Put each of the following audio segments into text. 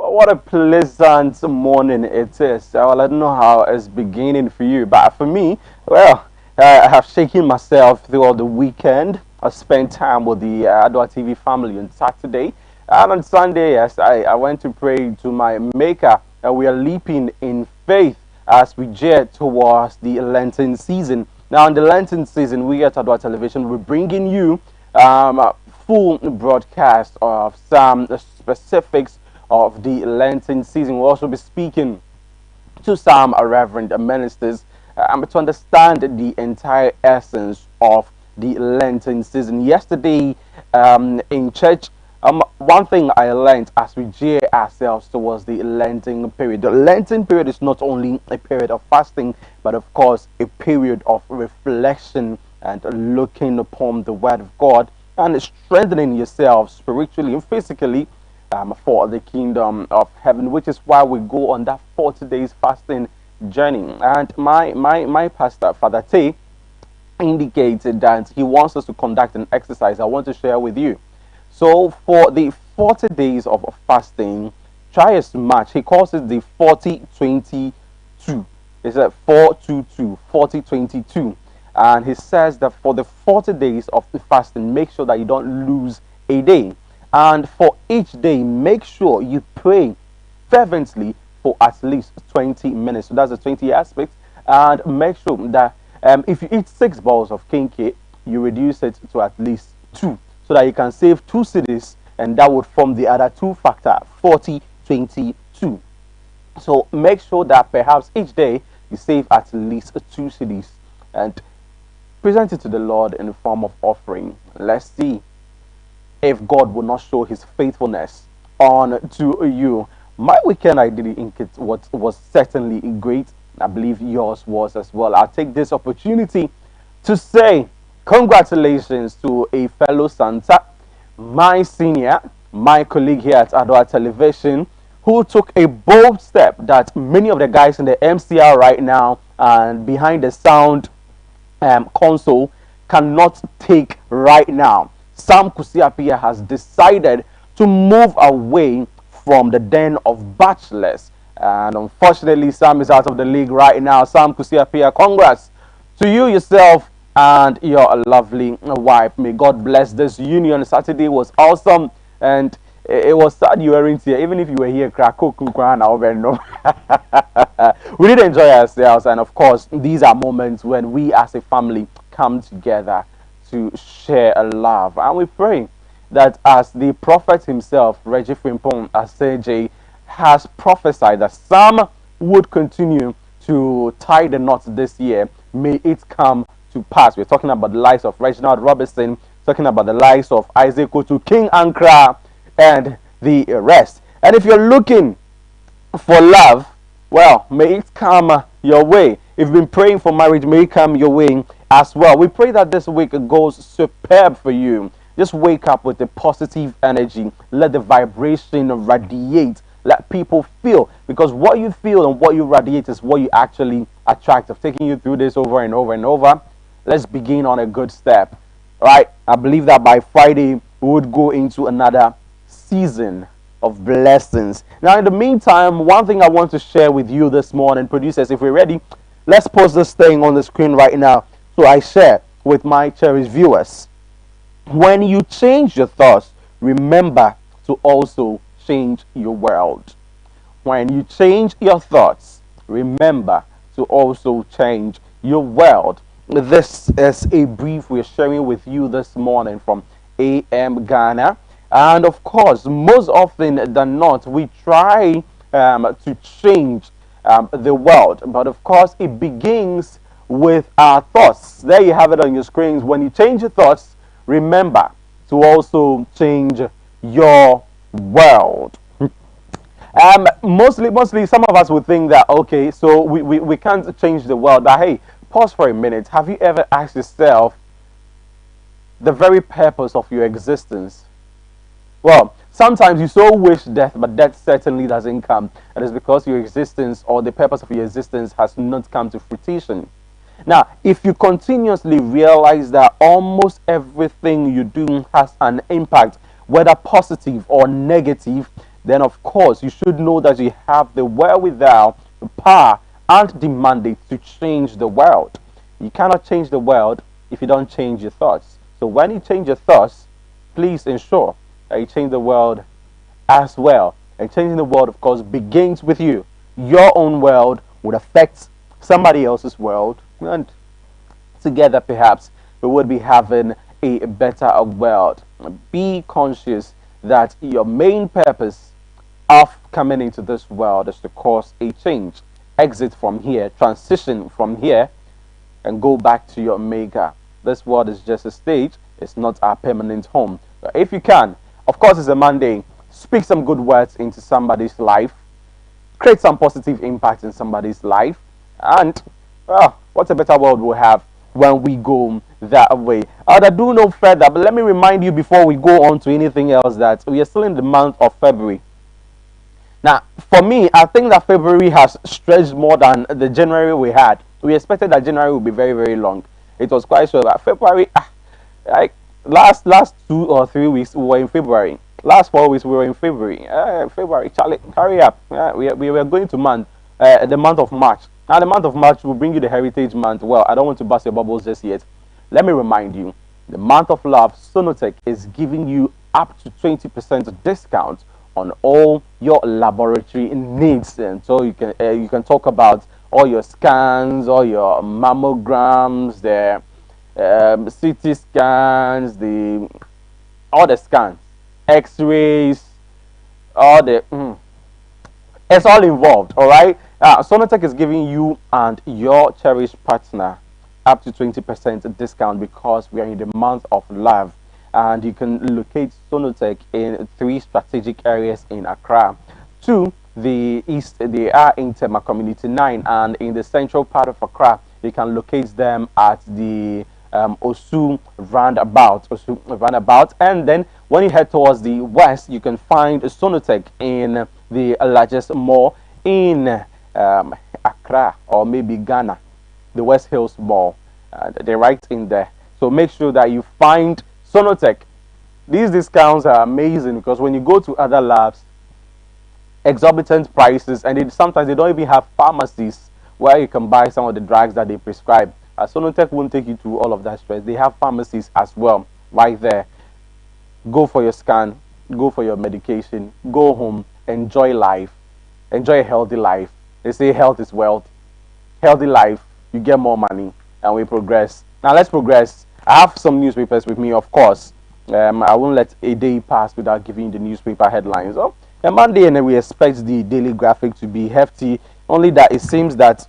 Well, what a pleasant morning it is. Well, I don't know how it's beginning for you, but for me, well, I have shaken myself throughout the weekend. I spent time with the Adwa TV family on Saturday. And on Sunday, yes, I went to pray to my Maker. We are leaping in faith as we jet towards the Lenten season. Now, in the Lenten season, we at Adwa Television, we're bringing you a full broadcast of some specifics of the Lenten season. We'll also be speaking to some reverend ministers to understand the entire essence of the Lenten season. Yesterday in church, one thing I learned as we gear ourselves towards the Lenten period. The Lenten period is not only a period of fasting, but of course a period of reflection and looking upon the Word of God and strengthening yourself spiritually and physically for the kingdom of heaven, which is why we go on that 40 days fasting journey. And my pastor, Father Tay, indicated that he wants us to conduct an exercise I want to share with you. So for the 40 days of fasting, try as much. He calls it the 40-22. It's a 4-2-2, 40-22. And he says that for the 40 days of the fasting, make sure that you don't lose a day. And for each day, make sure you pray fervently for at least 20 minutes. So that's the 20 aspects. And make sure that if you eat 6 balls of kinky, you reduce it to at least 2, so that you can save 2 cities, and that would form the other 2 factor, 40-22. So make sure that perhaps each day you save at least 2 cities and present it to the Lord in the form of offering. Let's see if God will not show his faithfulness on to you. My weekend I did in it was certainly great. I believe yours was as well. I'll take this opportunity to say congratulations to a fellow Santa, my senior, my colleague here at Adwa Television, who took a bold step that many of the guys in the MCR right now and behind the sound console cannot take right now. Sam Kusiapia has decided to move away from the den of bachelors. And unfortunately, Sam is out of the league right now. Sam Kusiapia, congrats to you, yourself, and your lovely wife. May God bless this union. Saturday was awesome. And it was sad you weren't here. Even if you were here, we did enjoy ourselves. And of course, these are moments when we as a family come together to share a love. And we pray that as the prophet himself, Reggie Frimpong Aseje, has prophesied that some would continue to tie the knots this year, may it come to pass. We're talking about the lives of Reginald Robertson, talking about the lives of Isaac Otu, King Ankra, and the rest. And if you're looking for love, well, may it come your way. If you've been praying for marriage, may it come your way as well. We pray that this week goes superb for you. Just wake up with a positive energy. Let the vibration radiate. Let people feel, because what you feel and what you radiate is what you actually attract. I've taken you through this over and over and over. Let's begin on a good step. All right, I believe that by Friday we would go into another season of blessings. Now, in the meantime, one thing I want to share with you this morning, producers, if we're ready, let's post this thing on the screen right now so I share with my cherished viewers. When you change your thoughts, remember to also change your world. When you change your thoughts, remember to also change your world. This is a brief we're sharing with you this morning from AM Ghana. And of course, most often than not, we try to change the world. But of course, it begins with our thoughts. There you have it on your screens. When you change your thoughts, remember to also change your world. Mostly, some of us would think that, okay, so we can't change the world. But hey, pause for a minute. Have you ever asked yourself the very purpose of your existence? Well, sometimes you so wish death, but death certainly doesn't come. It is because your existence or the purpose of your existence has not come to fruition. Now, if you continuously realize that almost everything you do has an impact, whether positive or negative, then of course you should know that you have the wherewithal, the power, and the mandate to change the world. You cannot change the world if you don't change your thoughts. So when you change your thoughts, please ensure that you change the world as well. And changing the world, of course, begins with you. Your own world would affect somebody else's world, and together perhaps we would be having a better world. Be conscious that your main purpose of coming into this world is to cause a change. Exit from here, transition from here, and go back to your maker. This world is just a stage, it's not our permanent home. But if you can, of course, it's a Monday, speak some good words into somebody's life, create some positive impact in somebody's life, and well, what a better world we'll have when we go that way. I do no further, but let me remind you before we go on to anything else that we are still in the month of February. Now, for me, I think that February has stretched more than the January we had. We expected that January would be very, very long. It was quite short. But February, like last 2 or 3 weeks, we were in February. Last 4 weeks, we were in February. February, Charlie, hurry up. We were going to the month of March. Now, the month of March will bring you the Heritage Month. Well, I don't want to bust your bubbles just yet. Let me remind you, the month of love, Sonotech is giving you up to 20% discount on all your laboratory needs, and so you can talk about all your scans, all your mammograms, the CT scans, all the scans, X-rays, all the it's all involved. All right. Sonotech is giving you and your cherished partner up to 20% discount because we are in the month of love, and you can locate Sonotech in 3 strategic areas in Accra. 2, the east, they are in Tema Community 9, and in the central part of Accra, you can locate them at the Osu roundabout. And then when you head towards the west, you can find Sonotech in the largest mall in Accra, or maybe Ghana, the West Hills Mall. They're right in there. So make sure that you find Sonotech. These discounts are amazing because when you go to other labs, exorbitant prices, and sometimes they don't even have pharmacies where you can buy some of the drugs that they prescribe. Sonotech won't take you through all of that stress. They have pharmacies as well right there. Go for your scan, go for your medication, go home, enjoy life, enjoy a healthy life. They say health is wealth. Healthy life, you get more money, and we progress. Now let's progress. I have some newspapers with me, of course. I won't let a day pass without giving you the newspaper headlines. Oh, on Monday, and we expect the Daily Graphic to be hefty. Only that it seems that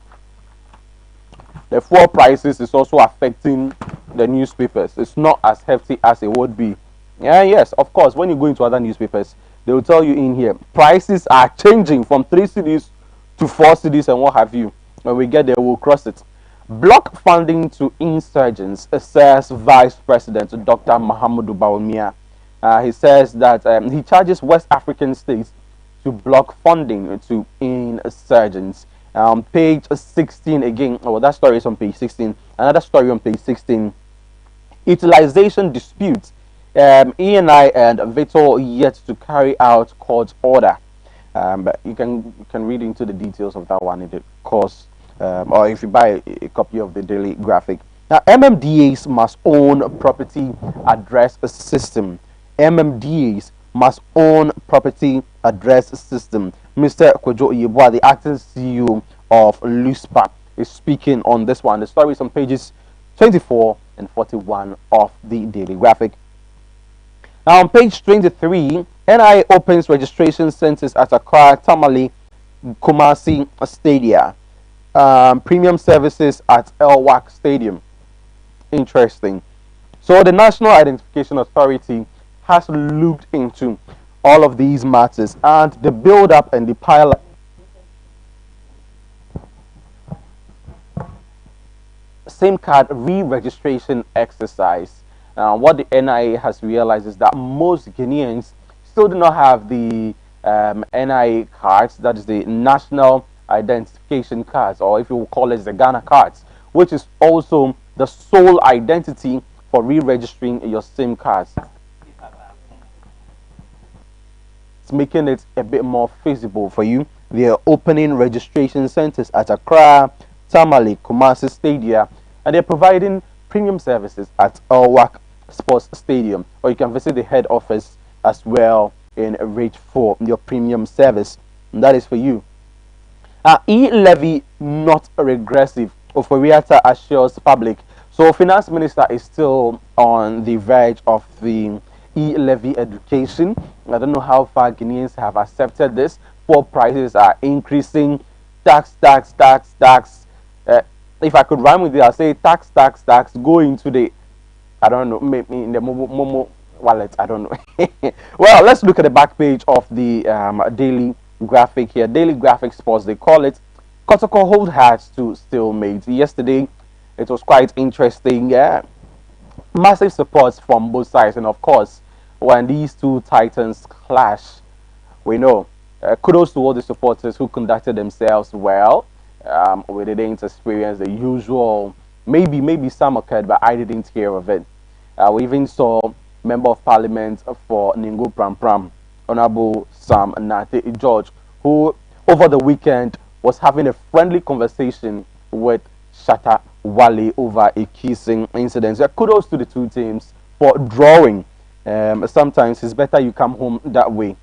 the fuel prices is also affecting the newspapers. It's not as hefty as it would be. Yeah, yes, of course. When you go into other newspapers, they will tell you in here prices are changing from 3 cities to 4 cities and what have you. When we get there, we'll cross it. Block funding to insurgents, says Vice President Dr. Mahamudu Bawumia. He says that he charges West African states to block funding to insurgents. Page 16 again. Oh, that story is on page 16. Another story on page 16. Utilization disputes. ENI and Vito yet to carry out court order. But you can read into the details of that one in the course, or if you buy a copy of the Daily Graphic. Now, MMDAs must own property address system. MMDAs must own property address system. Mr. Kojo Yeboah, the acting CEO of LUSPA, is speaking on this one. The story is on pages 24 and 41 of the Daily Graphic. Now, on page 23, NI opens registration centers at Accra, Tamale, Kumasi Stadia. Premium services at Elwak Stadium. Interesting. So the National Identification Authority has looked into all of these matters, and the build-up and the pilot SIM card re-registration exercise. What the NIA has realized is that most Ghanaians still do not have the NIA cards, that is the National Identification Cards, or if you will call it the Ghana cards, which is also the sole identity for re-registering your SIM cards. It's making it a bit more feasible for you. They are opening registration centers at Accra, Tamale, Kumasi Stadia, and they're providing premium services at Elwak Sports Stadium, or you can visit the head office as well in Reach for your premium service. And that is for you. E-levy not regressive. Oforiatta assures public. So finance minister is still on the verge of the e-levy education. I don't know how far Guineans have accepted this. Fuel prices are increasing. Tax, tax, tax, tax. If I could rhyme with it, I'll say tax, tax, tax. Go into the, I don't know, maybe in the Momo wallet. I don't know. Well, let's look at the back page of the daily graphic here. Daily graphic sports, they call it. Kotoko hold hands to stalemate. Yesterday, it was quite interesting. Yeah, massive supports from both sides, and of course, when these two titans clash, we know. Kudos to all the supporters who conducted themselves well. We didn't experience the usual. Maybe some occurred, but I didn't hear of it. We even saw Member of Parliament for Ningo Pram Pram, Honorable Sam Nate George, who over the weekend was having a friendly conversation with Shatta Wale over a kissing incident. So kudos to the two teams for drawing. Sometimes it's better you come home that way.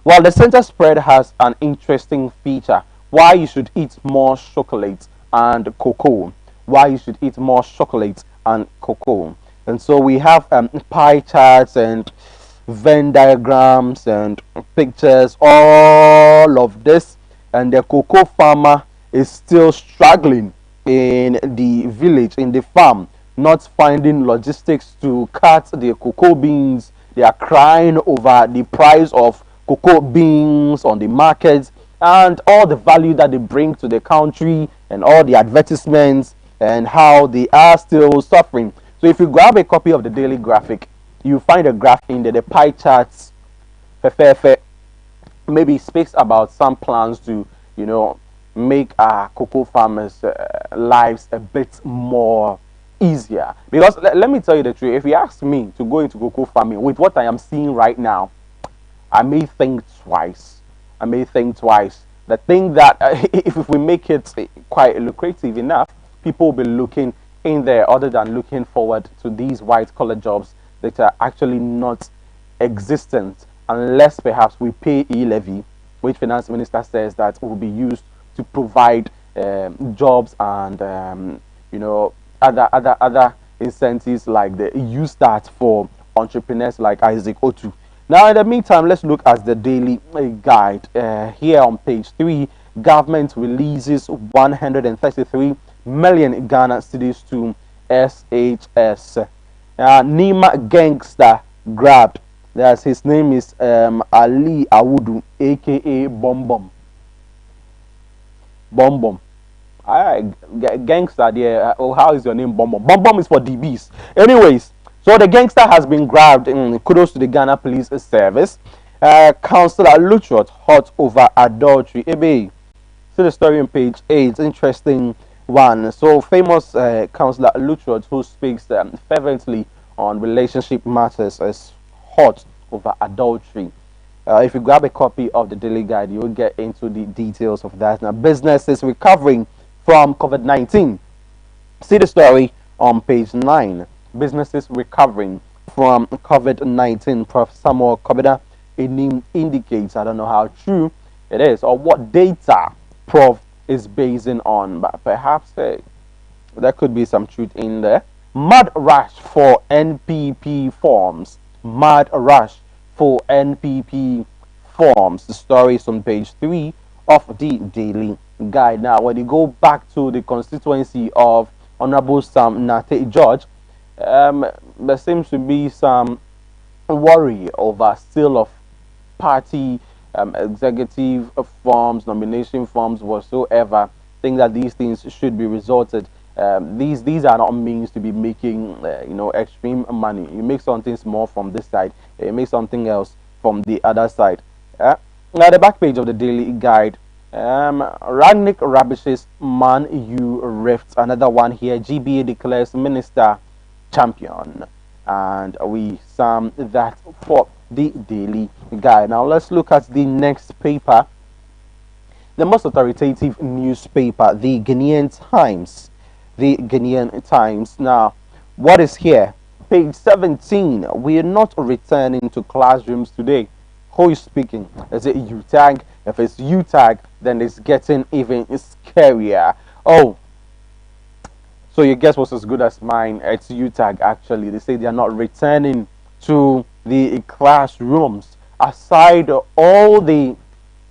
Well, the center spread has an interesting feature. Why you should eat more chocolate and cocoa. Why you should eat more chocolate and cocoa. And so we have pie charts and Venn diagrams and pictures, all of this. And the cocoa farmer is still struggling in the village, in the farm, not finding logistics to cut the cocoa beans. They are crying over the price of cocoa beans on the markets and all the value that they bring to the country and all the advertisements and how they are still suffering. So if you grab a copy of the daily graphic, you find a graph in there, the pie charts, maybe speaks about some plans to, make our cocoa farmers' lives a bit more easier. Because let me tell you the truth, if you ask me to go into cocoa farming with what I am seeing right now, I may think twice. I may think twice. The thing that if we make it quite lucrative enough, people will be looking in there other than looking forward to these white collar jobs that are actually not existent unless perhaps we pay e-levy, which finance minister says that will be used to provide jobs and other incentives like the U-Start for entrepreneurs like Isaac Otu. Now, in the meantime, let's look at the daily guide. Here on page 3, government releases 133 million Ghana cedis to SHS. Nima gangster grabbed. His name is Ali Awudu, aka Bom Bom. Bom Bom. Gangster there. How is your name Bom Bom? Bom Bom is for DBs. Anyways, so the gangster has been grabbed. Kudos to the Ghana Police Service. Councillor Lutrot hot over adultery. Ebe. See the story on page 8. It's interesting one. So famous Councillor Lutrot, who speaks fervently on relationship matters, is hot over adultery. If you grab a copy of the daily guide, you'll get into the details of that. Now, business is recovering from COVID-19. See the story on page 9. Businesses recovering from COVID-19. Prof. Samuel Kobeda indicates, I don't know how true it is or what data Prof is basing on, but perhaps there could be some truth in there. Mad rush for NPP forms. Mad rush for NPP forms. The story is on page 3 of the daily guide. Now, when you go back to the constituency of Honorable Sam Nate George, there seems to be some worry over still of party executive forms, nomination forms, whatsoever. Think that these things should be resorted. These are not means to be making extreme money. You make something small from this side, you make something else from the other side. Now the back page of the daily guide. Ragnick Rabish's Man U rift. Another one here. GBA declares minister champion, and we sum that for the Daily Guide. Now let's look at the next paper, the most authoritative newspaper, the Ghanaian Times. The Ghanaian Times. Now, what is here? Page 17. We are not returning to classrooms today. Who is speaking? Is it UTAG? If it's UTAG, then it's getting even scarier. Oh, so your guess was as good as mine. It's UTAG actually. They say they are not returning to the classrooms. Aside all the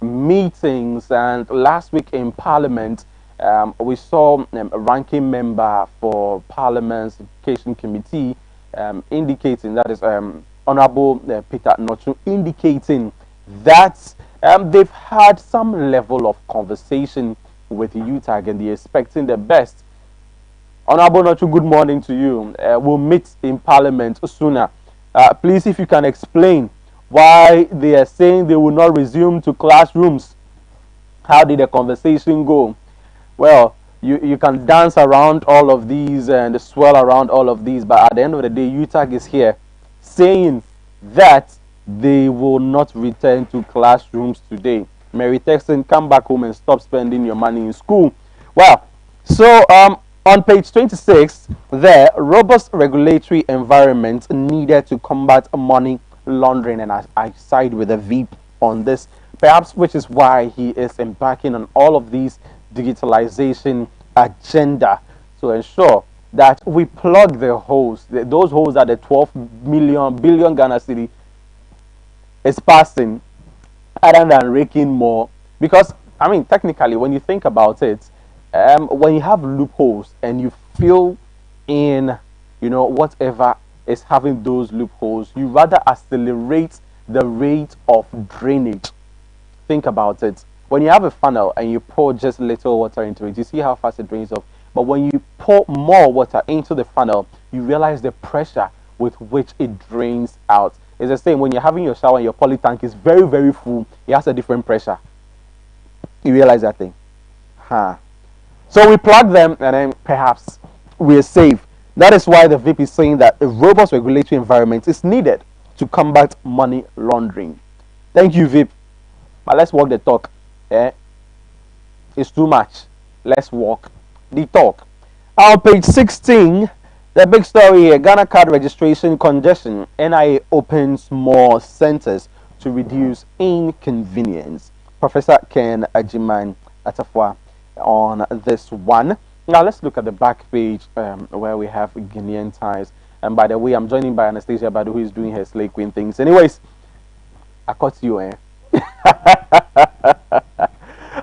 meetings, and last week in Parliament, we saw a ranking member for Parliament's Education Committee indicating, that is Honorable Peter Nochu, indicating that they've had some level of conversation with UTAG and they're expecting the best. Honorable Nochu, good morning to you. We'll meet in Parliament sooner. Please, if you can explain why they are saying they will not resume to classrooms. How did the conversation go? Well, you can dance around all of these and swirl around all of these, but at the end of the day, UTAG is here saying that they will not return to classrooms today. Mary Texan, come back home and stop spending your money in school. Well, so on page 26, there, robust regulatory environment needed to combat money laundering, and I side with the VP on this, perhaps, which is why he is embarking on all of these digitalization agenda to ensure that we plug the holes. Those holes that the 12 billion Ghana city is passing, other than raking more. Because I mean, technically, when you think about it, when you have loopholes and you fill in, whatever is having those loopholes, you rather accelerate the rate of drainage. Think about it. When you have a funnel and you pour just little water into it, you see how fast it drains off. But when you pour more water into the funnel, you realize the pressure with which it drains out. It's the same when you're having your shower and your poly tank is very, very full. It has a different pressure. You realize that thing? So we plug them and then perhaps we're safe. That is why the VP is saying that a robust regulatory environment is needed to combat money laundering. Thank you, VIP. But let's walk the talk. It's too much. Let's walk the talk. On page 16, the big story here, Ghana card registration congestion. NIA opens more centers to reduce inconvenience. Professor Ken Ajiman Atafwa on this one. Now let's look at the back page where we have Ghanaian Times. And by the way, I'm joining by Anastasia Badu, who is doing her Slay Queen things. Anyways, I caught you,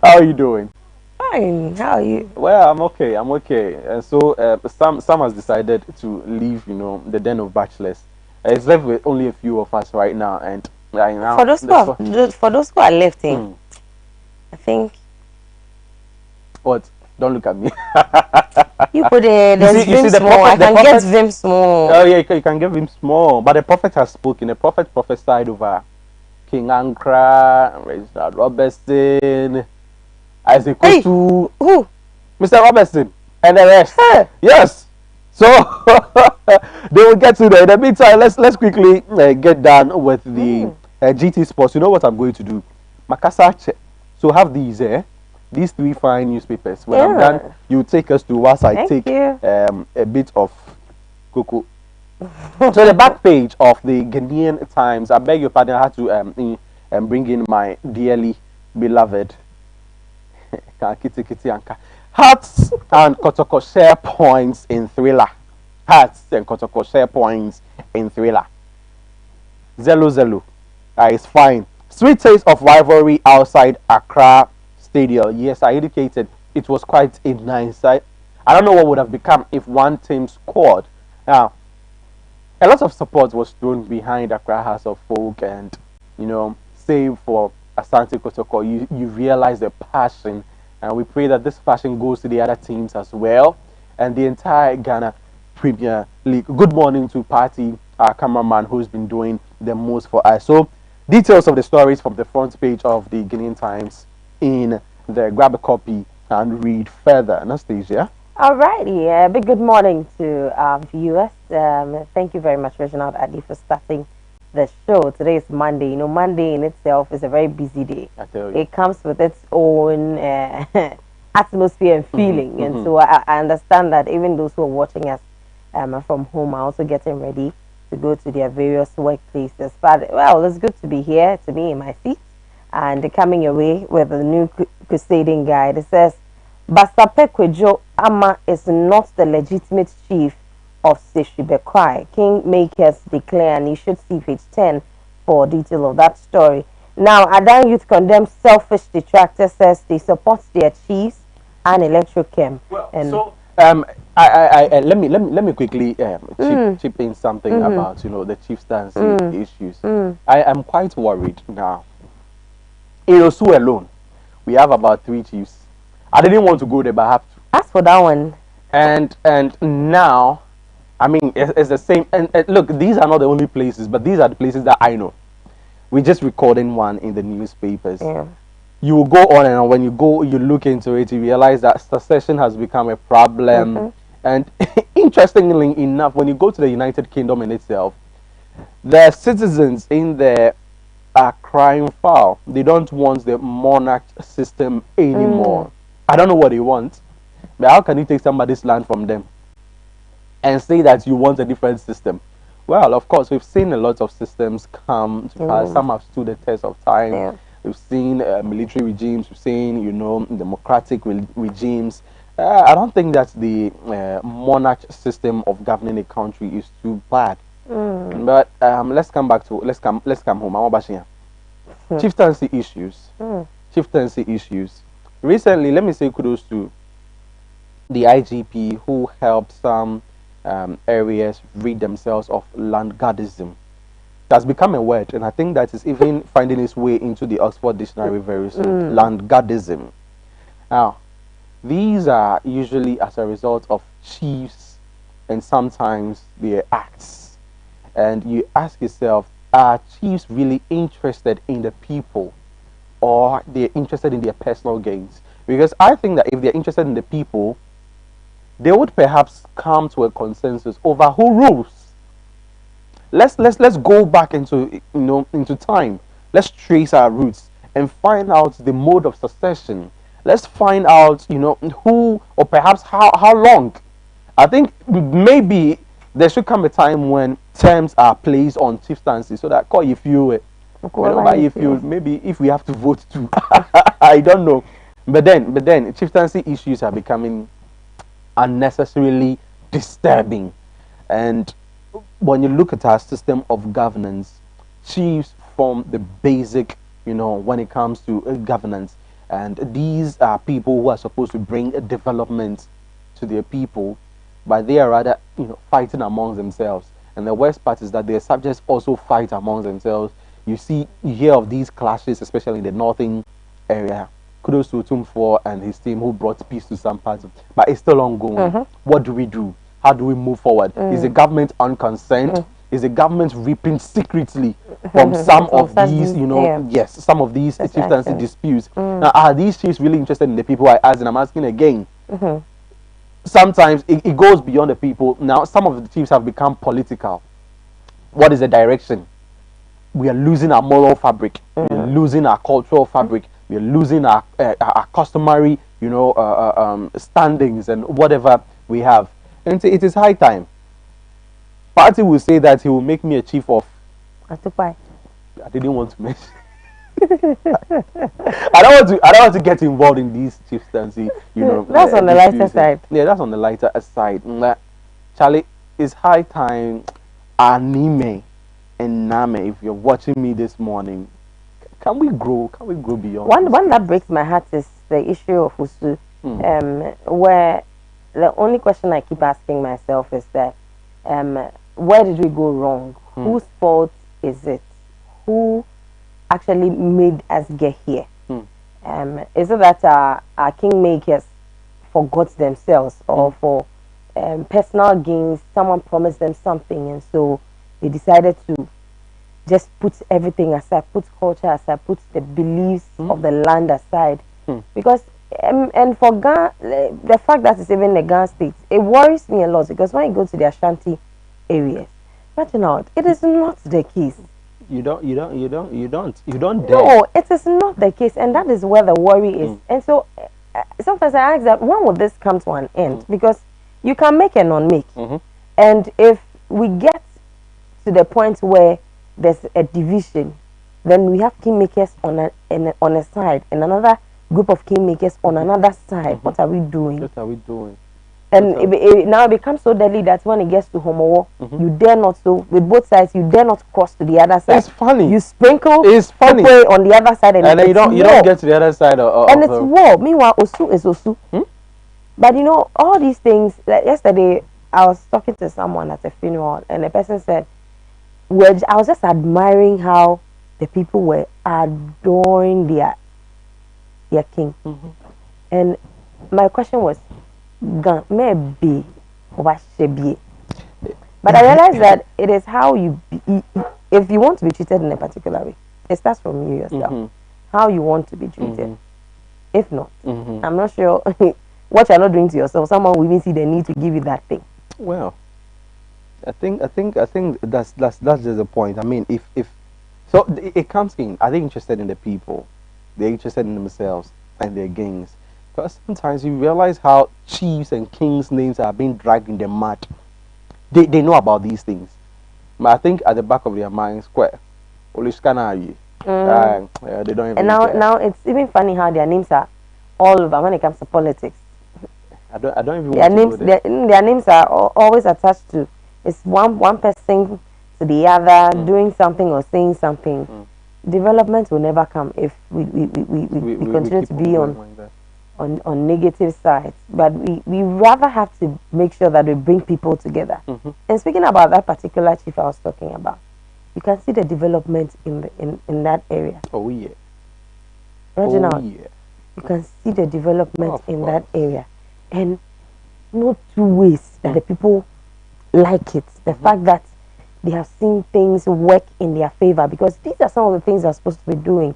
How are you doing? Fine. How are you? Well, I'm okay. I'm okay. And so Sam has decided to leave, the den of bachelors. It's left with only a few of us right now, and right now For those who are left in, I think. What? Don't look at me. You put there's you see the small. prophet, I can get Vim small. Oh yeah, you can give him small. But the prophet has spoken. The prophet prophesied over King Ankra, Reginald Robertson, Isaac Kutu, Who? Mr. Robertson, and the rest. Hey. Yes. So they will get to there. In the meantime, let's quickly get done with the GT Sports. You know what I'm going to do? Makasache. So have these these three fine newspapers. When I'm done, you take us to whilst I take a bit of cocoa. So the back page of the Ghanaian Times. I beg your pardon. I had to bring in my dearly beloved Kitty Anka. Hearts and Kotoko share points in Thriller. Hearts and Kotoko share points in Thriller. Zelo. It's fine. Sweet taste of rivalry outside Accra Stadium. Yes, I indicated it was quite a nice sight. I don't know what would have become if one team scored. Now, a lot of support was thrown behind Accra House of Folk, and save for Asante Kotoko, you realize the passion, and we pray that this passion goes to the other teams as well, and the entire Ghana Premier League. Good morning to Party, our cameraman, who's been doing the most for us. So, details of the stories from the front page of the Ghanaian Times in there. Grab a copy and read further. Anastasia. Alrighty, big good morning to viewers. Thank you very much, Reginald Adi, for starting the show. Today is Monday. You know, Monday in itself is a very busy day. I tell you. It comes with its own atmosphere and feeling. And so I understand that even those who are watching us from home are also getting ready to go to their various workplaces. But, well, it's good to be here, to be in my seat, and coming away with a new crusading guide. It says, Basape Kwejo Ama is not the legitimate chief of Seshibekrai. Kingmakers declare, and you should see page 10 for detail of that story. Now, Adan Youth condemns selfish detractor, says they support their chiefs and Electrochem. Well, and so let me quickly chip in something about the chieftaincy issues. I am quite worried now. In Osu alone, we have about 3 chiefs. I didn't want to go there, but I have to. As for that one, And now, I mean, it's the same. And look, these are not the only places, but these are the places that I know. We're just recording one in the newspapers. yeah. You will go on, and when you look into it, you realize that succession has become a problem. And interestingly enough, when you go to the United Kingdom in itself, the citizens in there are crying foul. They don't want the monarch system anymore. I don't know what they want, but how can you take somebody's land from them and say that you want a different system? Well, of course, we've seen a lot of systems come to pass. Some have stood the test of time. Yeah. We've seen military regimes. We've seen, democratic regimes. I don't think that the monarch system of governing a country is too bad. But let's come home. I'm about chieftaincy issues. Chieftaincy issues. Recently, let me say kudos to the IGP who helped some areas rid themselves of landguardism. That's become a word, and I think that is even finding its way into the Oxford Dictionary very soon. Landguardism. Now, these are usually as a result of chiefs and sometimes their acts. And you ask yourself, are chiefs really interested in the people, or they're interested in their personal gains? Because I think that if they're interested in the people, they would perhaps come to a consensus over who rules. Let's go back into time. Let's trace our roots and find out the mode of succession. Let's find out who, or perhaps how long. I think maybe there should come a time when terms are placed on chieftaincy, so that if you maybe if we have to vote too, I don't know. But then chieftaincy issues are becoming unnecessarily disturbing. And when you look at our system of governance, chiefs form the basic, when it comes to governance. And these are people who are supposed to bring a development to their people, but they are rather, fighting among themselves. And the worst part is that their subjects also fight among themselves. You hear of these clashes, especially in the northern area. Kudos to Tumfor and his team who brought peace to some parts, but it's still ongoing. What do we do? How do we move forward? Is the government unconcerned? Is the government reaping secretly from some of these, yes, some of these chieftaincy disputes? Now, are these chiefs really interested in the people? I ask, and I'm asking again. Sometimes it goes beyond the people. Now, some of the chiefs have become political. What is the direction? We are losing our moral fabric. We are losing our cultural fabric. We are losing our customary, standings and whatever we have. And it is high time. Party will say that he will make me a chief of. I didn't want to mention. I don't want to get involved in these chieftaincy. That's on the lighter side. Yeah, that's on the lighter side. Charlie, it's high time. Anime and Name, if you're watching me this morning, can we grow? Can we grow beyond? One that breaks my heart is the issue of Usu, where the only question I keep asking myself is that, where did we go wrong? Whose fault is it? Who actually made us get here? Is it that our kingmakers forgot themselves, or for personal gains, someone promised them something, and so they decided to just put everything aside, put culture aside, put the beliefs of the land aside? Because and for Ghana, the fact that it's even the Ghana state, it worries me a lot, because when you go to the Ashanti areas, imagine out, it is not the case. You don't dare. No, it is not the case, and that is where the worry is. And so sometimes I ask that when will this come to an end? Because you can make and non-make, and if we get to the point where there's a division, then we have kingmakers on a side and another group of kingmakers on another side. What are we doing? What are we doing? And now it becomes so deadly that when it gets to homo, you dare not, so with both sides, you dare not cross to the other side. It's funny. You sprinkle it's funny on the other side, and then you don't get to the other side and it's war. Meanwhile, Osu is Osu. But you know, all these things, like yesterday I was talking to someone at a funeral, and the person said, I was just admiring how the people were adoring their king. And my question was, maybe, but I realized that it is how if you want to be treated in a particular way, it starts from you yourself. How you want to be treated. If not, I'm not sure what you're not doing to yourself. Someone will even see the need to give you that thing. Well, I think that's just the point. I mean, if so, it comes in. Are they interested in the people? They're interested in themselves and their gains. Because sometimes you realize how chiefs and kings' names are being dragged in the mud. They know about these things, but I think at the back of their minds, they don't even. And now it's even funny how their names are all over when it comes to politics. I don't even want to know their names are always attached to one person to the other doing something or saying something. Development will never come if we continue to be on negative sides. But we rather have to make sure that we bring people together. And speaking about that particular chief I was talking about, you can see the development in that area. Oh yeah. Reginald, oh yeah. You can see the development in that area. And no two ways that the people like it. The fact that they have seen things work in their favor, because these are some of the things they're supposed to be doing.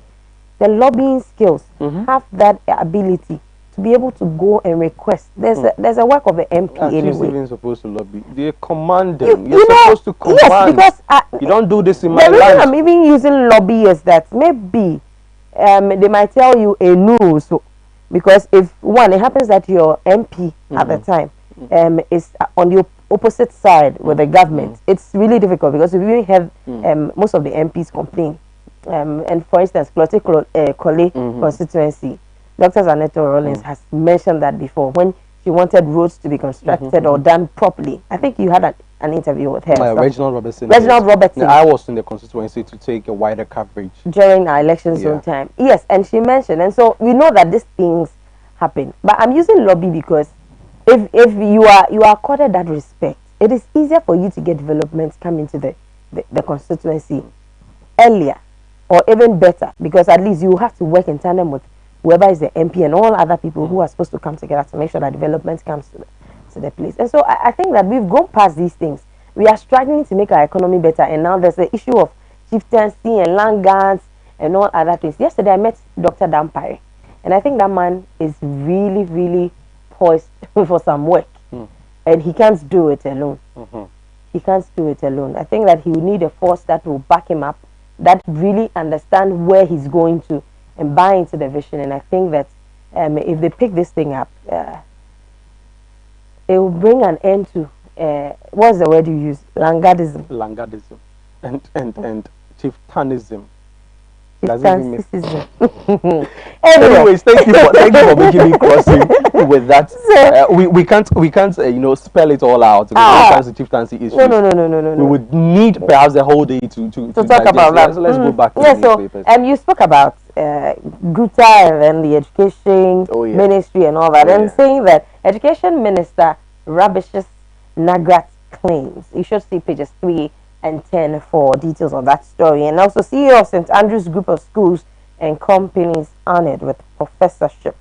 The lobbying skills have that ability to be able to go and request. There's a work of the MP anyway. You're even supposed to lobby. They're commanding. You're supposed to command. Yes, because you don't do this in my the reason life. I'm even using lobby is that maybe they might tell you a no. So because if it happens that your MP at the time is on the opposite side with the government, it's really difficult, because if you have most of the MPs complain, and for instance, Clote Kole constituency, Dr. Zaneto Rollins has mentioned that before, when she wanted roads to be constructed or done properly. I think you had an interview with her. Reginald Robertson. Reginald Robertson. I was in the constituency to take a wider coverage during our elections time. Yes, and she mentioned, and so we know that these things happen. But I'm using lobby because if you are accorded that respect, it is easier for you to get developments come into the constituency earlier, or even better, because at least you have to work in tandem with whoever is the MP and all other people who are supposed to come together to make sure that development comes to the place. And so I think that we've gone past these things. We are struggling to make our economy better, and now there's the issue of chieftaincy and land grants and all other things. Yesterday I met Dr. Dampare, and I think that man is really, really poised for some work, and he can't do it alone. He can't do it alone. I think that he will need a force that will back him up, that really understand where he's going to and buy into the vision. And I think that if they pick this thing up, it will bring an end to what's the word you use? Langardism. Langardism and chieftanism. Anyways, thank you for making me crossing with that. We can't spell it all out. The chieftaincy issues. No. We would need perhaps a whole day to talk about that. So let's go back to the newspapers. You spoke about Guta and the education ministry and all that, and saying that Education Minister rubbishes Nagrat claims. You should see pages 3 and 10 for details on that story. And also CEO of St. Andrews Group of Schools and Companies honored with professorship.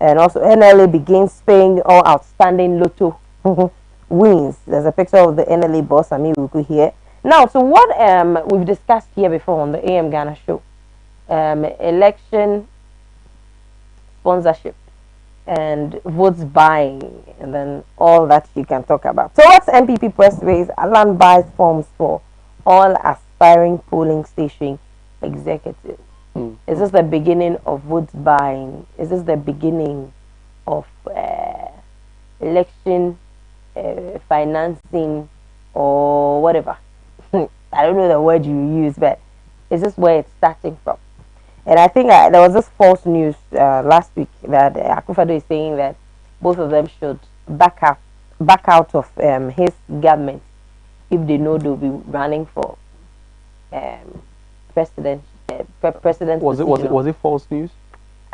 And also NLA begins paying all outstanding lotto wins. There's a picture of the NLA boss, Ami Ruku, here. Now, so what we've discussed here before on the AM Ghana show, election sponsorship and votes buying, and then all that you can talk about. So what's MPP press raise? Alan buys forms for all aspiring polling station executives. Mm. Is this the beginning of vote buying? Is this the beginning of election financing or whatever? I don't know the word you use, but is this where it's starting from? And I think there was this false news last week that Akufo-Addo is saying that both of them should back out of his government if they know they'll be running for president. President. Was it false news?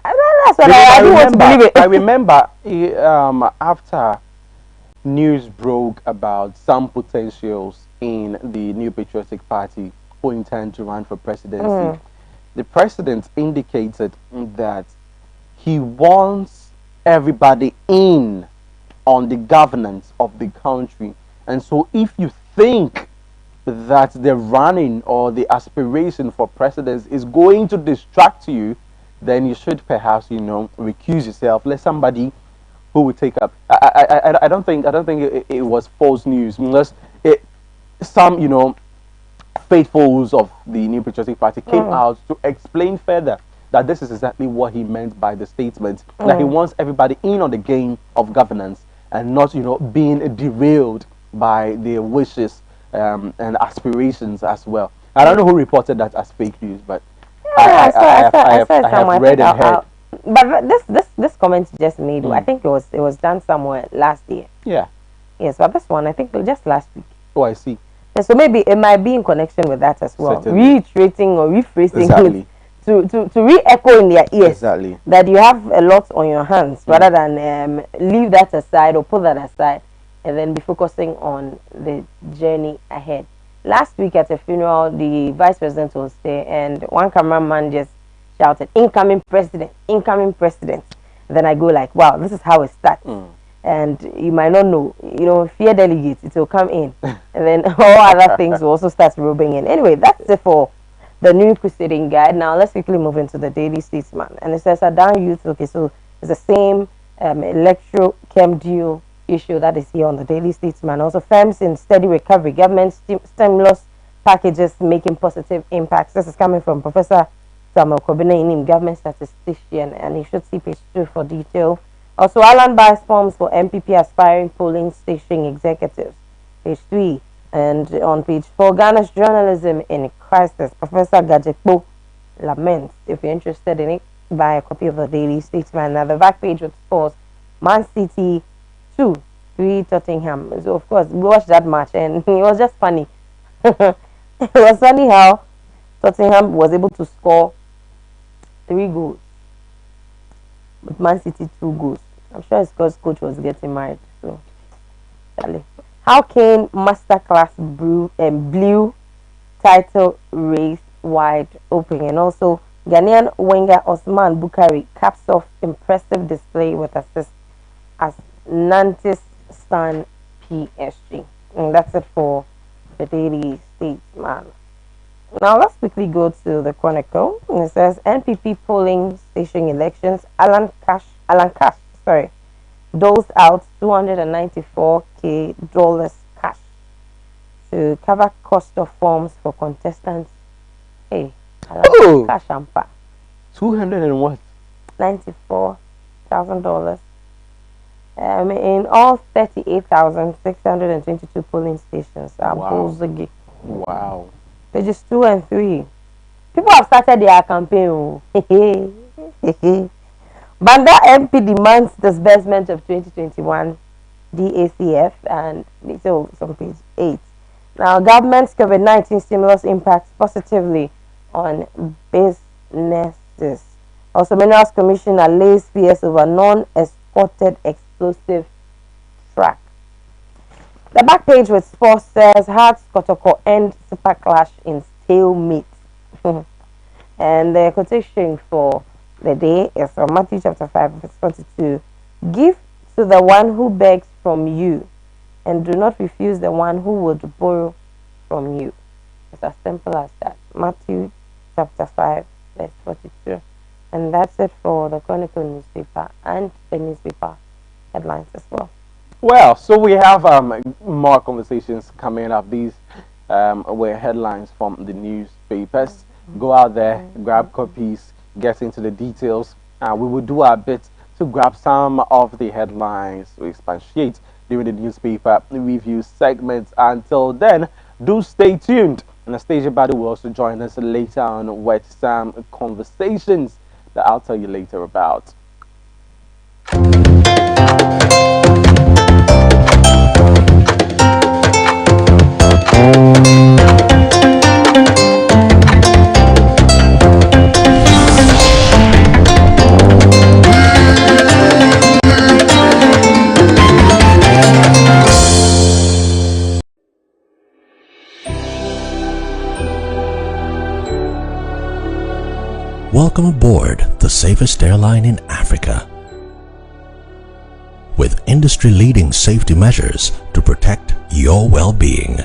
That's what I do want to believe it. I remember after news broke about some potentials in the New Patriotic Party who intend to run for presidency. The president indicated that he wants everybody in on the governance of the country. And so if you think that the running or the aspiration for president is going to distract you, then you should perhaps, recuse yourself. Let somebody who will take up. I don't think it was false news, unless some faithfuls of the New Patriotic Party came out to explain further that this is exactly what he meant by the statement, that he wants everybody in on the game of governance and not being derailed by their wishes and aspirations as well. I don't know who reported that as fake news, but I have read and heard. But this comment you just made, I think it was done somewhere last year. Yeah. Yes, but this one I think just last week. Oh, I see. And so maybe it might be in connection with that as well. Certainly. Reiterating or rephrasing Exactly. to re-echo in their ears Exactly. that you have a lot on your hands, rather than leave that aside or put that aside and then be focusing on the journey ahead. Last week at a funeral, the vice president was there, and one cameraman just shouted, "Incoming president, incoming president." And then I go like, wow, this is how it starts. And you might not know, fear delegates, it will come in. And then all other things will also start rubbing in. Anyway, that's it for the New Crusading Guide. Now let's quickly move into the Daily Statesman. And it says, Adan Youth, okay, so it's the same electro-chem deal issue that is here on the Daily Statesman. Also, firms in steady recovery, government stimulus packages making positive impacts. This is coming from Professor Samuel Kobina, government statistician, and you should see page 2 for detail. Also, Alan buys forms for MPP aspiring polling station executives, page 3. And on page 4, Ghana's journalism in crisis. Professor Gajekpo laments. If you're interested in it, buy a copy of the Daily Statesman. Now, the back page with scores: Man City 2-3 Tottenham. So, of course, we watched that match, and it was just funny. It was funny how Tottenham was able to score 3 goals, but Man City 2 goals. I'm sure it's because coach was getting married. So, Charlie. How Kane masterclass blew title race wide open, and also Ghanaian winger Osman Bukari caps off impressive display with assist as Nantes stun PSG. And that's it for the Daily Statesman. Now let's quickly go to the Chronicle. And it says NPP polling station elections. Alan Cash, doles out $294K cash to cover cost of forms for contestants. Hey, Alan Cash ampa. 200 and what? $94,000. In all 38,622 polling stations. Wow. Wow. Pages 2 and 3. People have started their campaign. Banda MP demands disbursement of 2021 DACF, and so on page 8. Now, government's COVID-19 stimulus impacts positively on businesses. Also, Minerals Commissioner lays fears over non-escorted explosive truck. The back page with sports says Hearts Kotoko end super clash in stalemate. And the quotation for the day is from Matthew chapter 5 verse 42. Give to the one who begs from you, and do not refuse the one who would borrow from you. It's as simple as that. Matthew chapter 5 verse 42. And that's it for the Chronicle newspaper and the newspaper headlines as well. Well, so we have more conversations coming up. These were headlines from the newspapers. Go out there, grab copies, get into the details, and we will do our bit to grab some of the headlines to expatiate during the newspaper review segment. Until then, do stay tuned. And Anastasia Badu will also join us later on with some conversations that I'll tell you later about. Welcome aboard the safest airline in Africa. With industry-leading safety measures to protect your well-being.